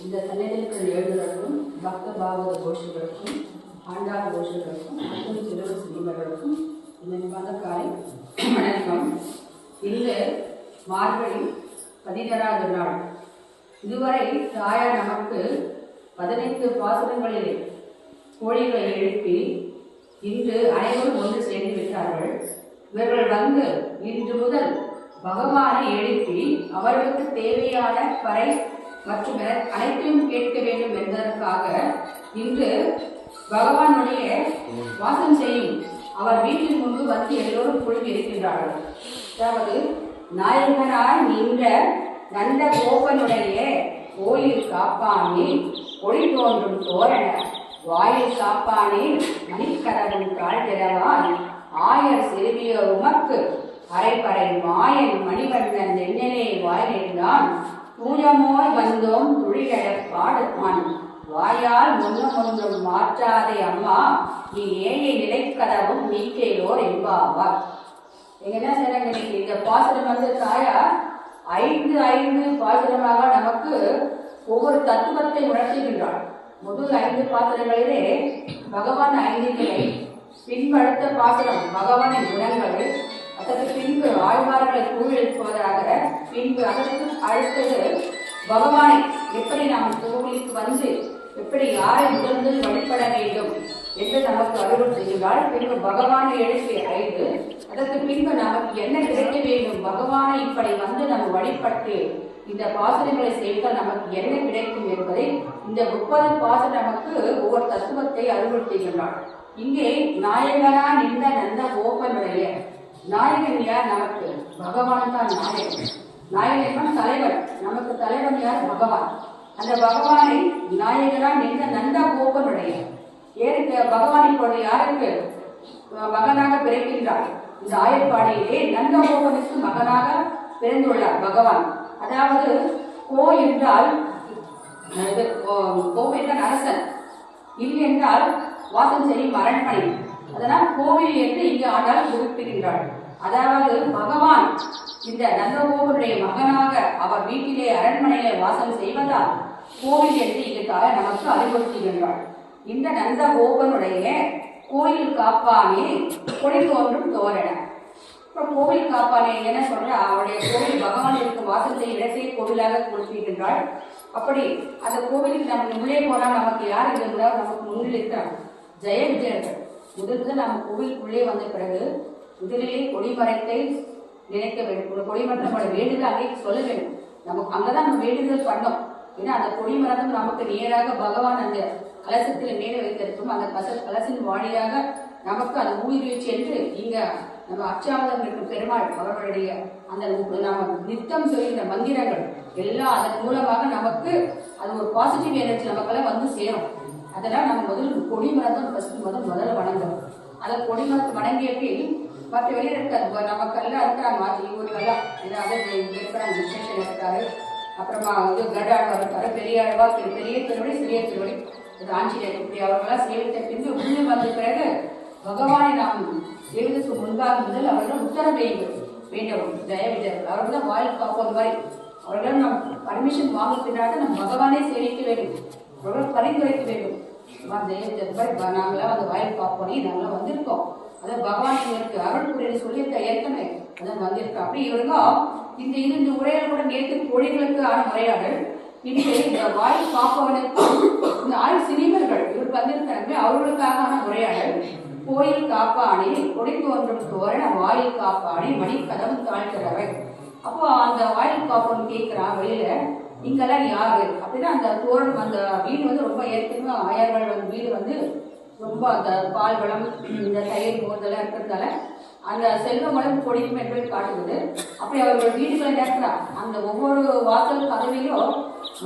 இந்த சன்னதிகள் எழுதுவதற்கும் பக்த பாகவத கோஷங்களுக்கும் ஆண்டாள் கோஷங்களுக்கும் மற்றும் சிறு ஸ்ரீமர்களுக்கும் இந்த காலை வணக்கம். இன்று மார்கழி 16வது நாள். இதுவரை தாயார் நமக்கு 15 பாசுரங்களிலே கோழிகளை எழுப்பி இன்று அனைவரும் ஒன்று சேர்ந்து விட்டார்கள். இவர்கள் வந்து இன்று முதல் பகவானை எழுப்பி அவர்களுக்கு தேவையான பறை மற்றும் அனைத்தையும் கேட்க வேண்டும் என்பதற்காக இன்று பகவானுடைய வாசம் செய்யும் அவர் வீட்டில் முன்பு வந்து எல்லோரும் குழுமி இருக்கின்றார்கள். அதாவது நாயகனாய் நின்ற நந்த கோபனுடைய கோயில் காப்பானே ஒளி தோன்றும் தோரண வாயில் காப்பானே மணிக்கதவும் தாழ்கிறவாய் ஆயர் செல்விய உமக்கு அரைப்பறை மாயன் மணிவண்ணன் நெஞ்சனே வாயிலிருந்தான் தூயமோய் வந்தோம் துழிலட பாடுவான் வாயால் ஒன்றும் மாற்றாதே அம்மா நீ ஏழை நிலைக்கதவும் நீக்கேலோர் என்பாவார். எங்க என்ன செய்றாங்க, இந்த பாசுரம் வந்து தாயா 5 பாசுரமாக நமக்கு ஒவ்வொரு தத்துவத்தை உணர்த்துகின்றார். முதல் 5 பாசுரங்களிலே பகவான் 5 நிலை, பின்பு அடுத்த பாசுரம் பகவானின் குணங்கள், அதற்கு பின்பு ஆழ்வார்களை கூழெழுப்புவதாக, பின்பு அதற்கு அடுத்தது பகவானை எப்படி நாம் கோவிலுக்கு வந்து எப்படி யாரை முதல் வழிபட வேண்டும் என்று நமக்கு அருள் செய்கிறாள். பின்பு பகவானை எழுப்பிய 5, அதற்கு பின்பு நமக்கு என்ன கிடைக்க வேண்டும், பகவானை இப்படி வந்து நம்ம வழிபட்டு இந்த பாசனங்களை செய்தால் நமக்கு என்ன கிடைக்கும் என்பதை இந்த 30 பாசனம் நமக்கு ஒவ்வொரு தத்துவத்தை அறிவுறுத்துகின்றாள். இங்கே நாயகனா நின்ற நந்த கோபனுடைய நாயகன் யார்? நமக்கு பகவான் தான் நாயகன். நாயகன் தலைவர், நமக்கு தலைவன் யார்? பகவான். அந்த பகவானை நாயகனா நின்ற நந்த கோபனுடைய ஏற்கு பகவான் இப்போது யாருக்கு மகனாக பிறக்கின்றார்? இந்த ஆயப்பாடியிலே நந்த கோபனுக்கு மகனாக பிறந்துள்ளார் பகவான். அதாவது கோ என்றால் கோவில் அரசன், இல்லை என்றால் வாசம் செய்யும் அரண்மனை, அதனால் கோவில் என்று இங்கு ஆண்டால் குறிப்பிடுகின்றாள். அதாவது பகவான் இந்த நந்தகோபனுடைய மகனாக அவர் வீட்டிலே அரண்மனையிலே வாசம் செய்வதால் கோவில் என்று இங்கு தாயார் நமக்கு அறிவுறுத்துகின்றாள். இந்த நந்தகோபனுடைய கோயில் காப்பானே கொடி தோன்றும் தோரண. இப்ப கோவில் காப்பானே என்ன சொல்ற, அவருடைய கோவில் பகவான் இருக்கும் வாசம் செய்யும் இடத்தை கோவிலாக குறிப்பிடுகின்றாள். அப்படி அந்த கோவிலுக்கு நம்ம உள்ளே போனால் நமக்கு யார் இருந்தால் நமக்கு முன்னில் இருக்கிறார் ஜெய விஜயர்கள். முதல்ல நம்ம கோவிலுக்குள்ளே வந்த பிறகு முதலிலே கொடிமரத்தை நினைக்க வேண்டும். கொடிமரத்தை நம்மளோட வேண்டுதல் அங்கே சொல்ல வேண்டும். நமக்கு அங்கதான் நம்ம வேண்டுதல் பண்ணோம். ஏன்னா அந்த கொடிமரம் நமக்கு நேராக பகவான் அந்த கலசத்தில் மேலே வைத்திருக்கும். அந்த கலசின் வாழியாக நமக்கு அந்த ஊழிச்சு என்று இங்க நம்ம அச்சாவதம் இருக்கும் பெருமாள் அவர்களுடைய அந்த நம்ம நித்தம் சொல்கின்ற மந்திரங்கள் எல்லாம் அதன் மூலமாக நமக்கு அது ஒரு பாசிட்டிவ் எனர்ஜி நமக்கெல்லாம் வந்து சேரும். அதெல்லாம் நம்ம முதல் கொடிமரத்தை முதல்ல வணங்கணும். அதை கொடிமரத்தை வணங்கிய பின் மற்ற வெளியில் இருக்காது நமக்கெல்லாம் இருக்கிறாங்க. இவருக்கெல்லாம் ஏதாவது இருக்கிறாங்க, விசேஷன் இருக்காரு, அப்புறமா இது கடாழ்வா இருக்காரு, பெரியாழ்வா, பெரிய திருவடி, சிறிய திருவடி, இது ஆஞ்சநேயர், இப்படி அவர்களெல்லாம் சேவித்த பின்பு உள்ளே வந்த பிறகு பகவானை நாம் சேவிதற்கு முன்பாக முதல் அவர்கள் உத்தரவு வேண்டும் ஜெய விஜயர்கள். அவர்கள் தான் வாயில் காப்போது மாதிரி அவர்கள் நாம் பர்மிஷன் வாங்க பின்னாடி நம்ம பகவானே சேவிக்க வேண்டும், அவர்கள் பரிந்துரைக்க வேண்டும். ஜெய விஜயர்கள் நாங்களாம் அந்த வாயில் காப்போனே நாங்களாம் வந்திருக்கோம், அதான் பகவான் இவருக்கு அருள் புரிய சொல்லியிருக்க ஏற்கனவே அதான் வந்திருக்கோம். அப்படி இவருக்கும் இந்த உரையாடல் கூட நேற்று கோழிகளுக்கான உரையாடல். இன்று இந்த வாயில் காப்பவனுக்கு இந்த 6 சிறுவர்கள் இவர் வந்திருக்காங்க, அவர்களுக்கான உரையாடல். கோயில் காப்பானே கொடி தோன்றும் தோரண வாயில் காப்பானே மணிக்கதவு தாழ்கிறவை. அப்போ அந்த வாயில் காப்பவன் கேட்கிறான் வெளியில, இங்கெல்லாம் யாரு அப்படின்னா அந்த தோரணம் அந்த வீடு வந்து ரொம்ப ஏற்கனவே ஆயர்கள் வீடு வந்து ரொம்ப அந்த பால் வளம் இந்த தயிர் போதெல்லாம் இருக்கிறதால அந்த செல்வ வளம் கொடிக்கும் என்பதை காட்டுவது. அப்படி அவர்கள் வீடுகளை நேர்க்கிறார். அந்த ஒவ்வொரு வாசல் கதவிலும்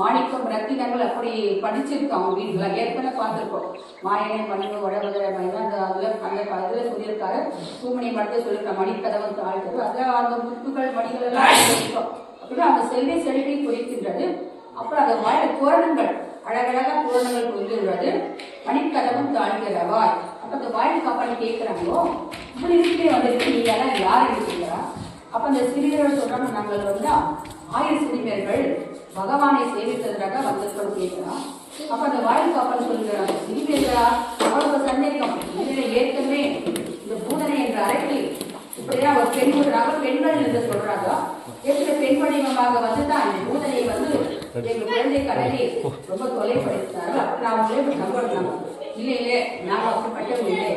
மாணிக்கம் ரத்தினங்கள் அப்படி படிச்சிருக்கோம். அவங்க வீடுகளை ஏற்கனவே பார்த்துருக்கோம். மாயனை மணிங்க உடவுதலை அந்த அதில் சொல்லியிருக்காரு. தூமணி மடத்தை சொல்லியிருக்காரு, மணிக்கதவு தாழ்த்தது, அதில் அந்த முத்துக்கள் மணிகள் எல்லாம் சொல்லியிருக்கோம். அப்படின்னா அந்த செல்வி செல்வி குறிக்கின்றது. அப்புறம் அந்த வாயில தோரணங்கள் அழகழகா தோரணங்கள் குறித்துள்ளது. மணிக்கதவும் தாழ்கிறவாய். அப்ப அந்த வாயில் காப்பாடி கேட்கிறாங்களோ, இப்படி இருக்கே வந்துருக்கு, நீங்க எல்லாம் யார் இருக்கிறா? அப்ப அந்த சிறியர்கள் சொல்றாங்க, நாங்கள் வந்து 1000 சிறுமியர்கள் பகவானை சேவித்ததற்காக வந்திருக்கோம் கேட்கிறான். அப்ப அந்த வாயில் காப்பன் சொல்கிறாங்க, சிறுமியா அவளுக்கு சந்தேகம் இதில் ஏற்கனவே இந்த பூதனை என்ற அறைக்கு இப்படியா ஒரு பெண் விடுறாங்க, பெண்கள் என்று சொல்றாங்க. ஏற்கனவே பெண் வடிவமாக வந்துதான் இந்த பூதனை வந்து எங்க குழந்தை கடலை ரொம்ப தொலைப்படுத்தினார்கள். அப்ப நான் அவங்களே நம்புறாங்க. இல்லை இல்லை, நாங்கள் அப்படிப்பட்டவங்க இல்லை,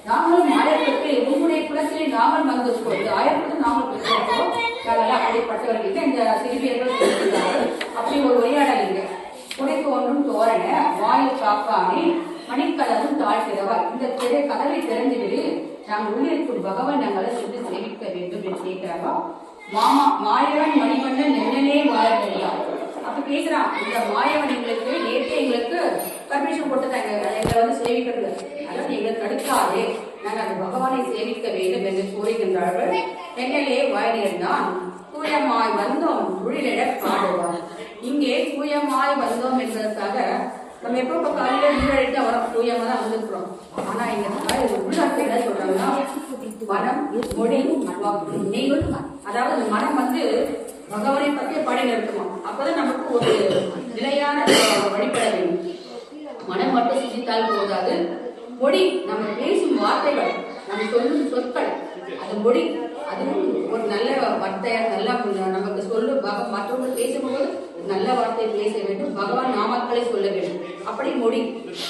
நாங்களும் ஆயிரத்துக்கு உங்களுடைய குலத்திலே நாங்கள் வந்திருக்கோம், இந்த ஆயிரத்துக்கு நாங்கள் பிடிச்சிருக்கோம், நாங்கள் அப்படிப்பட்டவர்கள் இந்த சிறுமியர்கள் சொல்லியிருந்தார்கள். அப்படி ஒரு உரையாடல் இல்லை. குடைக்கு ஒன்றும் தோரண வாயில் காப்பானே மணிக்கதவும் தாழ்கிறவர், இந்த கதவை திறந்துவிடு, நாங்கள் உள்ளிருக்கும் பகவான் நாங்களை சென்று சேவிக்க வேண்டும் என்று கேட்கிறாங்க. மாயவன் மணிமன்னன் நெல்லனே வாழலாம். அப்ப கேட்கிறான், இந்த மாயவன் எங்களுக்கு நேற்றே எங்களுக்கு பர்மிஷன் கொடுத்துட்டாங்க எங்களை வந்து சேவிக்கிறது, அதாவது எங்களை தடுக்காதே, நாங்கள் அந்த பகவானை சேவிக்க வேண்டும் என்று கூறுகின்றார்கள். நெல்லலே வாயிலில் தான் தூயமாய் வந்தோம் தொழிலிட பாடுவார். இங்கே தூயமாய் வந்தோம் என்பதற்காக நம்ம எப்போ காலையில நீரழித்து வரோம், தூயமா தான் வந்திருக்கிறோம். ஆனா இங்க உள்ளார்த்த என்ன சொல்றாங்கன்னா, மனம் மொழி நெய்கள், அதாவது அந்த மனம் வந்து பகவானை பற்றிய பாடல் இருக்குமா, அப்பதான் நமக்கு ஒரு நிலையான வழிபட வேண்டும். மனம் மட்டும் சிந்தித்தால் போதாது, மொழி நம்ம பேசும் வார்த்தைகள், நம்ம சொல்லும் சொற்கள், அது மொழி, அதுவும் ஒரு நல்ல வார்த்தையா நல்லா நமக்கு சொல்லு மற்றவங்க பேசும்போது நல்ல வார்த்தை பேச வேண்டும், பகவான் நாமக்களை சொல்ல வேண்டும். அப்படி மொழி,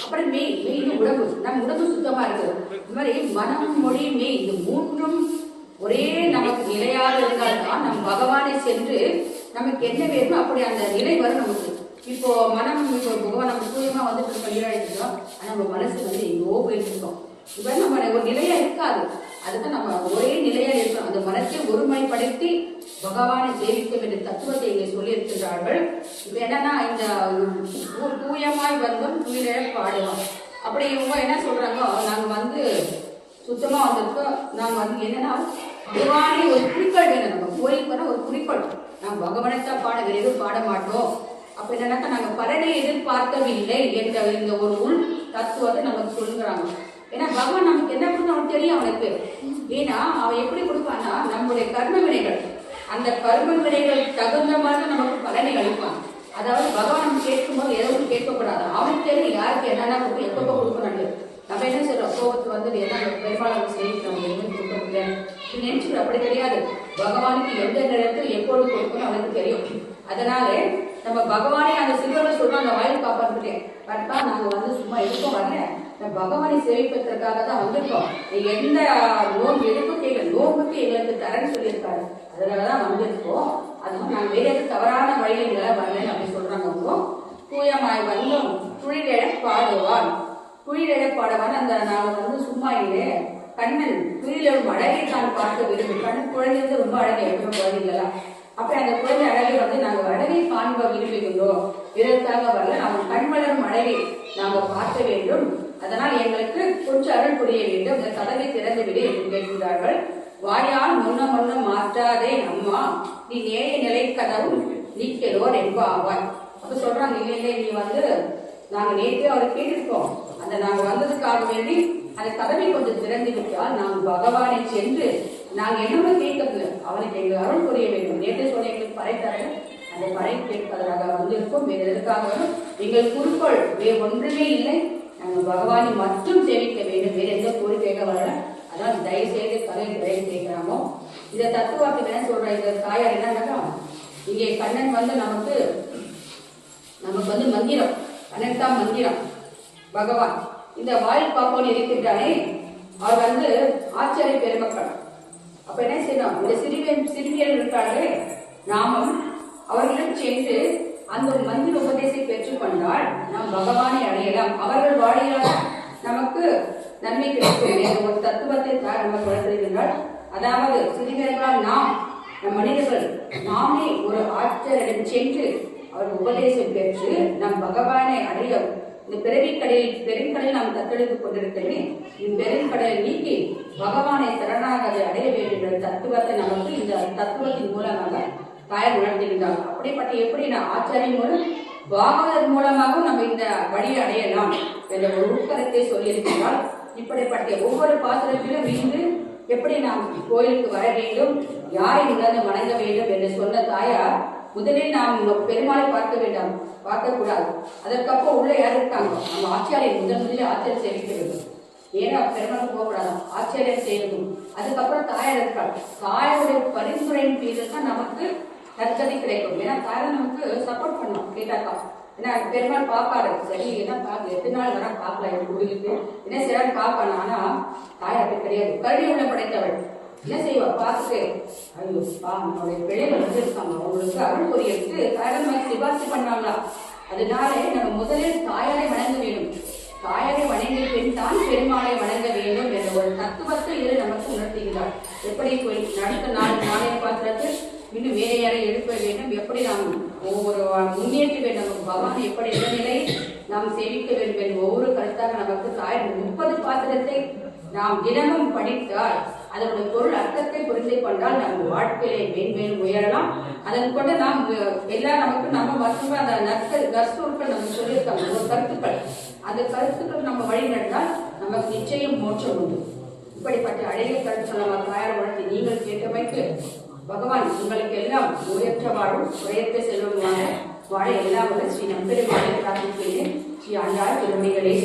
அப்படி மெய் உடம்பு, நம்ம உடம்பு சுத்தமா இருக்குது. இந்த மாதிரி மனம் மொழி மெய் இந்த மூன்றும் ஒரே நமக்கு நிலையாக இருந்தால்தான் நம் பகவானை சென்று நமக்கு என்ன வேணும் அப்படி அந்த நிலை வரும் நமக்கு. இப்போ மனம் இப்போ பகவான் நம்ம தூயமா வந்துட்டு நீராடிக்கிறோம், ஆனா நம்ம மனசு வந்து எங்கோ போயிருக்கோம். இப்ப நம்ம ஒரு நிலையா இருக்காது, அதுதான் நம்ம ஒரே நிலையா இருக்கிறோம். அந்த மனத்தை ஒருமைப்படுத்தி பகவானை சேவிக்க வேண்டிய தத்துவத்தை இங்கே சொல்லி இருக்கின்றார்கள். இப்ப என்னன்னா, இந்த தூயமாய் வந்தோம் தூயில பாடுவோம். அப்படி இவங்க என்ன சொல்றாங்க, நாங்க வந்து சுத்தமா வந்திருக்கோம், நாங்க வந்து என்னன்னா பகவானே ஒரு குறிக்கோள் வேணும். நம்ம கோயிலுக்கு போனா ஒரு குறிக்கோள், நாங்க பகவானைத்தான் பாட, வேற எதுவும் பாட மாட்டோம். அப்ப என்னன்னாக்கா நாங்க பலனை எதிர்பார்க்கவில்லை என்ற இந்த ஒரு உள் தத்துவத்தை நமக்கு சொல்லுறாங்க. ஏன்னா பகவான் நமக்கு என்ன கொடுத்து அவனுக்கு தெரியும் அவனுக்கு. ஏன்னா அவன் எப்படி கொடுப்பான்னா, நம்முடைய கர்ம வினைகள், அந்த கர்ம வினைகள் தகுந்த மாதிரி நமக்கு பலனை அளிப்பான். அதாவது பகவான் நம்ம கேட்கும் போது எதுவும் கேட்கக்கூடாது, அவனுக்கு தெரியும் யாருக்கு என்னென்ன கொடுக்கும், எப்பப்போ கொடுக்கணும். நம்ம என்ன சொல்றோம், கோபத்துக்கு வந்து என்ன பெரும்பாலும் செய்யணும், எதுவும் கொடுக்கறது நினைச்சு, அப்படி தெரியாது. பகவானுக்கு எந்த நேரத்தில் எப்பொழுது கொடுக்கணும் அவனுக்கு தெரியும். அதனால நம்ம பகவானே அந்த சிறுவர்கள் சொல்றோம், அந்த வாயில் காப்பாற்றுட்டேன் கரெக்டா, நாங்க வந்து சும்மா இருக்கோம் வரல, நம்ம பகவானை சேவிப்பதற்காக தான் வந்திருக்கோம், எந்த நோன்பு எதுக்கும் கேட்கல, நோன்புக்கு எங்களுக்கு தரேன்னு சொல்லியிருக்காரு, அதனாலதான் வந்திருக்கோம். அதுவும் நாங்க வேற எது தவறான வழிகளை வரலன்னு அப்படி சொல்றாங்க. தூயமாய் வந்தோம் துழிலிட பாடுவான், துயிலிட பாடுவான். அந்த நாங்க வந்து சும்மா இல்லை, கண்ணன் துயிலும் அழகை தான் பார்க்க விரும்பி, கண்ணன் குழந்தை ரொம்ப அழகை எப்பவும் குழந்தைங்களா, அப்ப அந்த குழந்தை அழகை வந்து நாங்க அழகை காண்ப விரும்புகின்றோம், இதற்காக வரல, நம்ம கண் வளரும் அழகை நாங்க பார்க்க வேண்டும், அதனால் எங்களுக்கு கொஞ்சம் அருள் புரிய வேண்டும், இந்த கதவை திறந்து விடு என்று கேட்கிறார்கள். வாயால் முன்ன மாற்றாதே அம்மா, நீ நேய நிலை கதவும் நீக்கிறோர் என்பாவாய். அப்ப சொல்றாங்க, இல்லை நீ வந்து நாங்க நேற்றே அவரை கேட்டிருக்கோம், அந்த நாங்க வந்ததுக்காக வேண்டி அந்த கதவை கொஞ்சம் திறந்து விட்டால் நாங்கள் பகவானை சென்று நாங்க என்னோட கேட்கறது அவனுக்கு எங்க அருள் புரிய வேண்டும். நேற்று சொன்ன எங்களுக்கு பறை தர, அந்த பறை கேட்பதற்காக வந்திருக்கோம், வேறு எதற்காக எங்கள் குறிக்கோள் வேறு ஒன்றுமே இல்லை, நாங்கள் பகவானை மட்டும் சேவிக்க வேண்டும், வேறு எந்த கோரிக்கையாக வரல. அதான் தயவு செய்து கதை தயவு செய்கிறாமோ இந்த தத்துவத்தை என்ன சொல்ற, இந்த தாயார் என்னன்னாக்கா, இங்கே கண்ணன் வந்து நமக்கு வந்து மந்திரம், கண்ணன் தான் மந்திரம் பகவான். இந்த வாயில் பாப்போன் இருக்கின்றானே அவர் வந்து ஆச்சரிய பெருமக்கள். அப்ப என்ன செய்யணும், இந்த சிறுமியர்கள் இருக்காங்களே நாமும் அவர்களிடம் சென்று அந்த மந்திர உபதேசத்தை பெற்றுக்கொண்டால் நாம் பகவானை அடையலாம், அவர்கள் வாழியாக நமக்கு நன்மை கிடைக்கும் ஒரு தத்துவத்தை தான் நம்ம குழந்தைகள். அதாவது சிறுமியர்களால் நாம் நம் மனிதர்கள் நாமே ஒரு ஆச்சரியம் சென்று அவர் உபதேசம் பெற்று நம் பகவானை அடைய, இந்த பிறவிக்கடலில் பெருங்கடலில் நாம் தத்தெடுத்துக் கொண்டிருக்கிறே, இப்பெருங்கடலை நீக்கி பகவானை சரணாகதி அடைய வேண்டும் என்ற தத்துவத்தை நமக்கு இந்த தத்துவத்தின் மூலமாக தாயார் உணர்த்துகின்றார். அப்படிப்பட்ட எப்படி நான் ஆச்சாரியம் மூலம் பாகவதர் மூலமாகவும் நம்ம இந்த வழியை அடையலாம் என்ற ஒரு உட்கருத்தை சொல்லியிருக்கிறார். இப்படிப்பட்ட ஒவ்வொரு பாத்திரத்திலும் இருந்து எப்படி நாம் கோயிலுக்கு வர வேண்டும், யாரை உணர்ந்து வணங்க வேண்டும் என்று சொன்ன தாயார் முதலில் நாம் பெருமாளை பார்க்க வேண்டாம், பார்க்க கூடாது. அதற்கப்புறம் உள்ள யார் இருக்காங்க, நம்ம ஆச்சாரியர் முதலில் ஆச்சாரியர் சேவிக்க வேண்டும். ஏன்னா பெருமாள் போகக்கூடாது, ஆச்சாரியர் செய்யணும். அதுக்கப்புறம் தாயார் இருக்காள், தாயாருடைய பரிந்துரையின் பேரில் தான் நமக்கு நற்கதி கிடைக்கும். ஏன்னா தாயார் நமக்கு சப்போர்ட் பண்ணணும் கேட்டாக்கா. ஏன்னா பெருமாள் பார்ப்பாரு, சரி என்ன பார்க்க எத்தனை நாள் வர பார்க்கலாம் என் கோயிலுக்கு என்ன செய்யறாரு பார்ப்பான். ஆனா தாயார் அப்படி கிடையாது, கருணை உள்ள படைத்தவள். என்ன செய்வா பார்த்துட்டு, ஐயோ நம்மளுடைய பிள்ளைகள் இருக்காங்க, அவங்களுக்கு அருள் புரியறதுக்கு தாயார் மாதிரி சிபாரிசு பண்ணாங்களா. அதனால நம்ம முதலில் தாயாரை வணங்க வேண்டும். தாயாரை வணங்கிய பின் தான் பெருமாளை வணங்க வேண்டும் என்ற ஒரு தத்துவத்தை இதில் நமக்கு உணர்த்துகிறார். எப்படி அடுத்த நாளைய பாத்திரத்து இன்னும் வேற யாரை எழுப்ப வேண்டும், எப்படி நாம் ஒவ்வொரு முன்னேற்ற வேண்டும், பகவான் எப்படி இளநிலை நாம் சேவிக்க வேண்டும் என்ற ஒவ்வொரு கருத்தாக நமக்கு தாயார் 30 பாத்திரத்தை நாம் தினமும் படித்தால் அதனுடைய பொருள் அர்த்தத்தை புரிந்து கொண்டால் நம்ம வாழ்க்கையிலே மேன்மேலும் உயரலாம். அதன் கொண்டு நாம் எல்லாம் நமக்கு நம்ம மற்ற அந்த நற்சொற்கள் நம்ம சொல்லியிருக்காங்க ஒரு கருத்துக்கள், அந்த கருத்துக்கள் நம்ம வழி நடந்தால் நமக்கு நிச்சயம் மோட்சம் உண்டு. இப்படிப்பட்ட அழகிய கருத்து நம்ம தாயார் வளர்த்து நீங்கள் கேட்டமைக்கு பகவான் உங்களுக்கு எல்லாம் உயர்த்த வாழும் உயர்த்த செல்வமாக வாழ எல்லாம் ஸ்ரீ நம்பெருமாளை பிரார்த்திக்கிறேன். ஸ்ரீ ஆண்டாள் திருமணிகளே